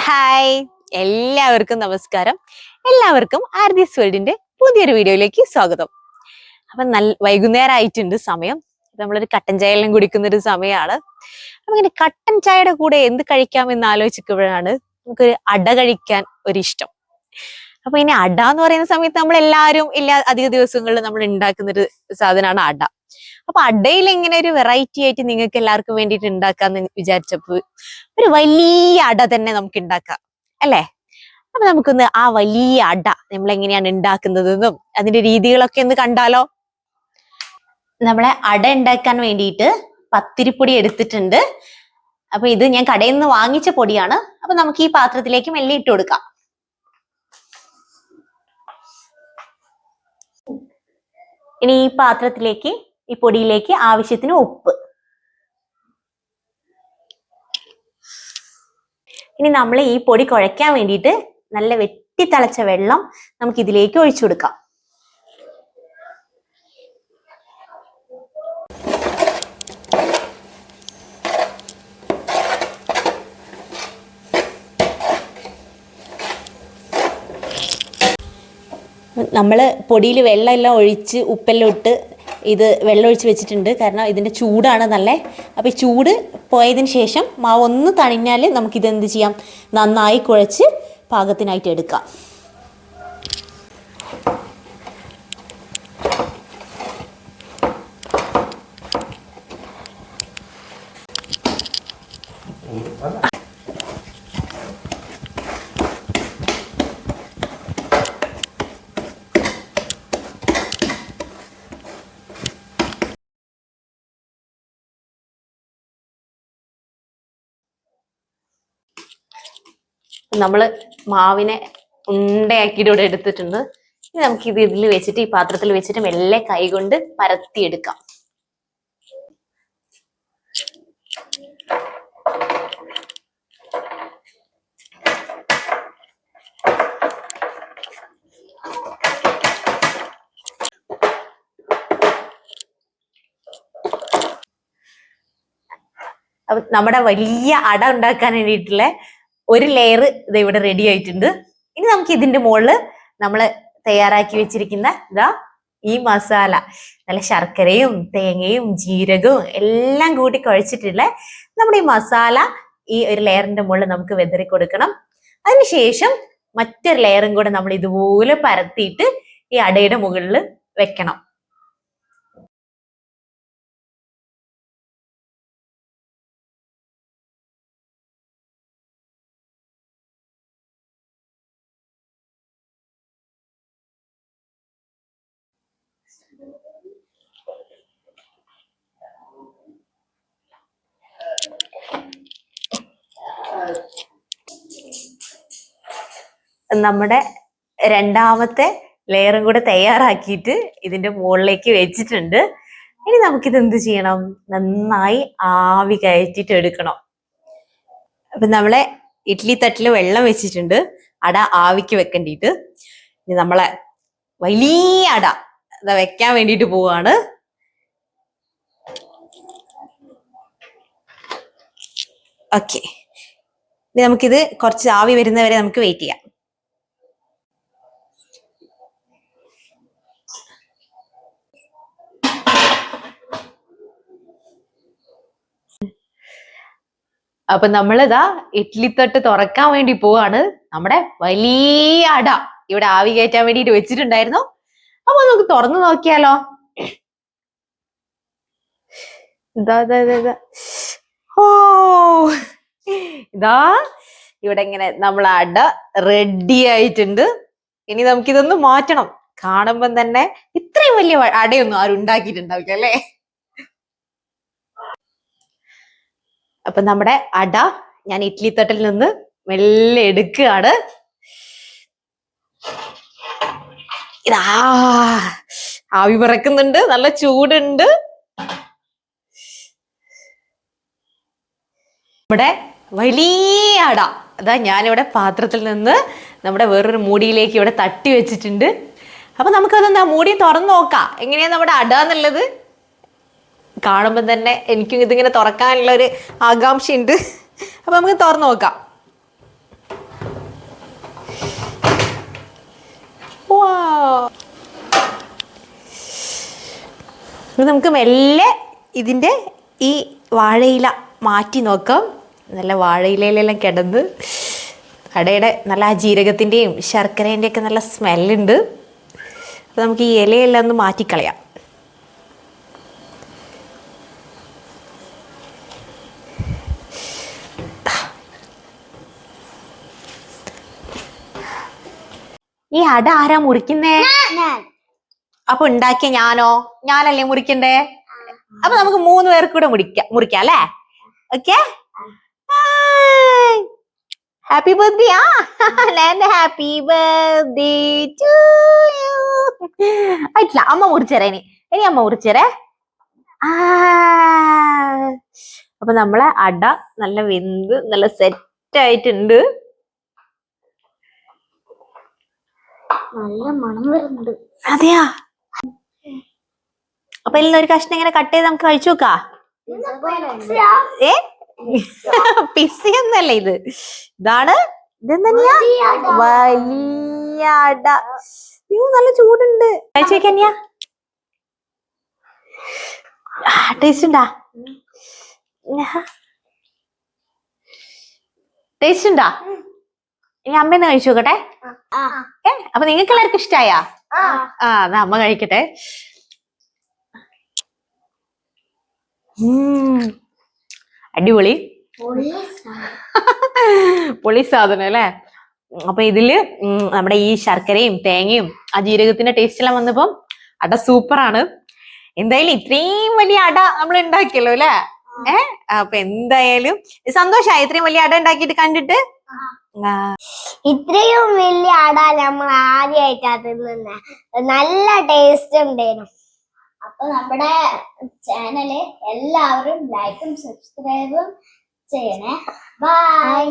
Hi, എല്ലാവർക്കും നമസ്കാരം. എല്ലാവർക്കും ആർദീസ് വേൾഡിന്റെ പുതിയൊരു വീഡിയോയിലേക്ക് സ്വാഗതം. അപ്പൊ വൈകുന്നേരം ആയിട്ടുണ്ട് സമയം. നമ്മളൊരു കട്ടൻ ചായ എല്ലാം കുടിക്കുന്ന ഒരു സമയമാണ്. അപ്പൊ ഇങ്ങനെ കട്ടൻ ചായയുടെ കൂടെ എന്ത് കഴിക്കാമെന്ന് ആലോചിക്കുമ്പോഴാണ് നമുക്കൊരു അട കഴിക്കാൻ ഒരിഷ്ടം. അപ്പൊ ഇനി അട എന്ന് പറയുന്ന സമയത്ത് നമ്മൾ എല്ലാവരും അധിക ദിവസങ്ങളിൽ നമ്മൾ ഉണ്ടാക്കുന്ന ഒരു സാധനമാണ് അട. അപ്പൊ അടയിൽ എങ്ങനെ ഒരു വെറൈറ്റി ആയിട്ട് നിങ്ങൾക്ക് എല്ലാവർക്കും വേണ്ടിയിട്ട് ഉണ്ടാക്കാന്ന് വിചാരിച്ചപ്പോൾ ഒരു വലിയ അട തന്നെ നമുക്ക് ഉണ്ടാക്കാം അല്ലേ? അപ്പൊ നമുക്കൊന്ന് ആ വലിയ അട നമ്മൾ എങ്ങനെയാണ് ഉണ്ടാക്കുന്നതെന്നും അതിന്റെ രീതികളൊക്കെ ഒന്ന് കണ്ടാലോ. നമ്മളെ അട ഉണ്ടാക്കാൻ വേണ്ടിയിട്ട് പത്തിരിപ്പൊടി എടുത്തിട്ടുണ്ട്. അപ്പൊ ഇത് ഞാൻ കടയിൽ നിന്ന് വാങ്ങിച്ച പൊടിയാണ്. അപ്പൊ നമുക്ക് ഈ പാത്രത്തിലേക്ക് മെല്ലെ ഇട്ട് കൊടുക്കാം. ഇനി ഈ പാത്രത്തിലേക്ക് ഈ പൊടിയിലേക്ക് ആവശ്യത്തിന് ഉപ്പ്. ഇനി നമ്മൾ ഈ പൊടി കുഴയ്ക്കാൻ വേണ്ടിയിട്ട് നല്ല വെട്ടിത്തിളച്ച വെള്ളം നമുക്ക് ഇതിലേക്ക് ഒഴിച്ചു കൊടുക്കാം. നമ്മൾ പൊടിയിൽ വെള്ളമെല്ലാം ഒഴിച്ച് ഉപ്പെല്ലാം ഇട്ട് ഇത് വെള്ളം ഒഴിച്ച് വെച്ചിട്ടുണ്ട്. കാരണം ഇതിൻ്റെ ചൂടാണ് നല്ല. അപ്പോൾ ഈ ചൂട് പോയതിന് ശേഷം മാവ് ഒന്ന് തണിഞ്ഞാൽ നമുക്കിതെന്ത് ചെയ്യാം, നന്നായി കുഴച്ച് പാകത്തിനായിട്ട് എടുക്കാം. നമ്മൾ മാവിനെ ഉണ്ടയാക്കിയിട്ട് ഇവിടെ എടുത്തിട്ടുണ്ട്. ഇനി നമുക്ക് ഇത് ഇതിൽ വെച്ചിട്ട് ഈ പാത്രത്തിൽ വെച്ചിട്ട് മെല്ലെ കൈകൊണ്ട് പരത്തിയെടുക്കാം. അപ്പൊ നമ്മുടെ വലിയ അട ഉണ്ടാക്കാൻ വേണ്ടിയിട്ടുള്ള ഒരു ലെയർ ഇത് ഇവിടെ റെഡി ആയിട്ടുണ്ട്. ഇനി നമുക്ക് ഇതിന്റെ മുകളിൽ നമ്മൾ തയ്യാറാക്കി വെച്ചിരിക്കുന്ന ഈ മസാല, നല്ല ശർക്കരയും തേങ്ങയും ജീരകവും എല്ലാം കൂട്ടി കുഴച്ചിട്ടുള്ള നമ്മുടെ ഈ മസാല ഈ ഒരു ലെയറിന്റെ മുകളിൽ നമുക്ക് വെതറി കൊടുക്കണം. അതിനുശേഷം മറ്റൊരു ലെയറും കൂടെ നമ്മൾ ഇതുപോലെ പരത്തിയിട്ട് ഈ അടയുടെ മുകളിൽ വെക്കണം. നമ്മുടെ രണ്ടാമത്തെ ലെയറും കൂടെ തയ്യാറാക്കിയിട്ട് ഇതിന്റെ മുകളിലേക്ക് വെച്ചിട്ടുണ്ട്. ഇനി നമുക്കിത് എന്ത് ചെയ്യണം, നന്നായി ആവി കയറ്റിട്ട് എടുക്കണം. അപ്പൊ നമ്മളെ ഇഡ്ലി തട്ടില് വെള്ളം വെച്ചിട്ടുണ്ട് അട ആവിക്ക് വെക്കേണ്ടിട്ട്. ഇനി നമ്മളെ വലിയ അട വെക്കാൻ വേണ്ടിട്ട് പോവാണ്. ഓക്കെ, ഇനി നമുക്കിത് കുറച്ച് ആവി വരുന്നവരെ നമുക്ക് വെയിറ്റ് ചെയ്യാം. അപ്പൊ നമ്മളിതാ ഇഡ്ലി തട്ട് തുറക്കാൻ വേണ്ടി പോവാണ്. നമ്മുടെ വലിയ അട ഇവിടെ ആവി കയറ്റാൻ വേണ്ടിട്ട് വെച്ചിട്ടുണ്ടായിരുന്നു. അപ്പൊ നമുക്ക് തുറന്നു നോക്കിയാലോ. ഓ, ഇതാ ഇവിടെ ഇങ്ങനെ നമ്മൾ അട റെഡി ആയിട്ടുണ്ട്. ഇനി നമുക്കിതൊന്ന് മാറ്റണം. കാണുമ്പം തന്നെ ഇത്രയും വലിയ അടയൊന്നും ആരും ഉണ്ടാക്കിയിട്ടുണ്ടാവില്ല അല്ലേ? അപ്പൊ നമ്മുടെ അട ഞാൻ ഇഡ്ലി തട്ടിൽ നിന്ന് മെല്ലെ എടുക്കുകയാണ്. ഇതാ ആവി പറക്കുന്നുണ്ട്, നല്ല ചൂടുണ്ട്. നമ്മുടെ വലിയ അട അതാ ഞാനിവിടെ പാത്രത്തിൽ നിന്ന് നമ്മുടെ വേറൊരു മൂടിയിലേക്ക് ഇവിടെ തട്ടി വെച്ചിട്ടുണ്ട്. അപ്പൊ നമുക്കതെന്താ മൂടി തുറന്നു നോക്കാം എങ്ങനെയാ നമ്മുടെ അട എന്നുള്ളത്. കാണുമ്പോൾ തന്നെ എനിക്കും ഇതിങ്ങനെ തുറക്കാനുള്ള ഒരു ആകാംക്ഷയുണ്ട്. അപ്പൊ നമുക്ക് തുറന്നു നോക്കാം. നമുക്ക് മെല്ലെ ഇതിൻ്റെ ഈ വാഴയില മാറ്റി നോക്കാം. നല്ല വാഴയിലയിലെല്ലാം കിടന്ന് അടയുടെ നല്ല ആ ജീരകത്തിൻ്റെയും ശർക്കരേൻ്റെ ഒക്കെ നല്ല സ്മെല്ലുണ്ട്. അപ്പോൾ നമുക്ക് ഈ ഇലയെല്ലാം ഒന്ന് മാറ്റിക്കളയാം. ഈ അട ആരാ മുറിക്കുന്നേ? അപ്പൊ ഉണ്ടാക്കിയ ഞാനല്ലേ മുറിക്കണ്ടേ? അപ്പൊ നമുക്ക് 3 പേർക്ക് കൂടെ മുറിക്കാം അല്ലേ? Okay, happy birthday. Happy birthday to you. ആയിട്ടില്ല, അമ്മ മുറിച്ചേരേ. ഇനി അമ്മ മുറിച്ചേരേ. അപ്പൊ നമ്മളെ അട നല്ല വെന്ത് നല്ല സെറ്റ് ആയിട്ടുണ്ട്. നല്ല മണം വരുന്നുണ്ട്. അതെയാ? അപ്പൊ എല്ലാം ഒരു കഷ്ണം ഇങ്ങനെ കട്ട് ചെയ്ത് നമുക്ക് കഴിച്ചു നോക്കാ. പിസ്സയൊന്നല്ല ഇത്. ഇതാണ്, ഇതെന്താ വലിയ അട. നല്ല ചൂടുണ്ട്. കഴിച്ചു നോക്കിയാ ടേസ്റ്റ് ഉണ്ടാ? ടേസ്റ്റ് ഉണ്ടാ? ഇനി അമ്മേന്ന് കഴിച്ചു നോക്കട്ടെ. അപ്പൊ നിങ്ങൾക്ക് എല്ലാവർക്കും ഇഷ്ടായാ? എന്നാ അമ്മ കഴിക്കട്ടെ. അടിപൊളി പൊളി സാധനം അല്ലേ? അപ്പൊ ഇതില് നമ്മുടെ ഈ ശർക്കരയും തേങ്ങയും ആ ജീരകത്തിന്റെ ടേസ്റ്റ് എല്ലാം വന്നപ്പം അട സൂപ്പറാണ്. എന്തായാലും ഇത്രയും വലിയ അട നമ്മൾ ഉണ്ടാക്കിയല്ലോ അല്ലെ? അപ്പൊ എന്തായാലും സന്തോഷായി ഇത്രയും വലിയ അട ഉണ്ടാക്കിയിട്ട് കണ്ടിട്ട്. ഇത്രയും വലിയ അട നമ്മൾ ആദ്യമായിട്ടാ തിന്നുന്നെ. നല്ല ടേസ്റ്റ് ഉണ്ടായിരുന്നു. അപ്പൊ നമ്മുടെ ചാനല് എല്ലാവരും ലൈക്കും സബ്സ്ക്രൈബും ചെയ്യണേ. ബൈ.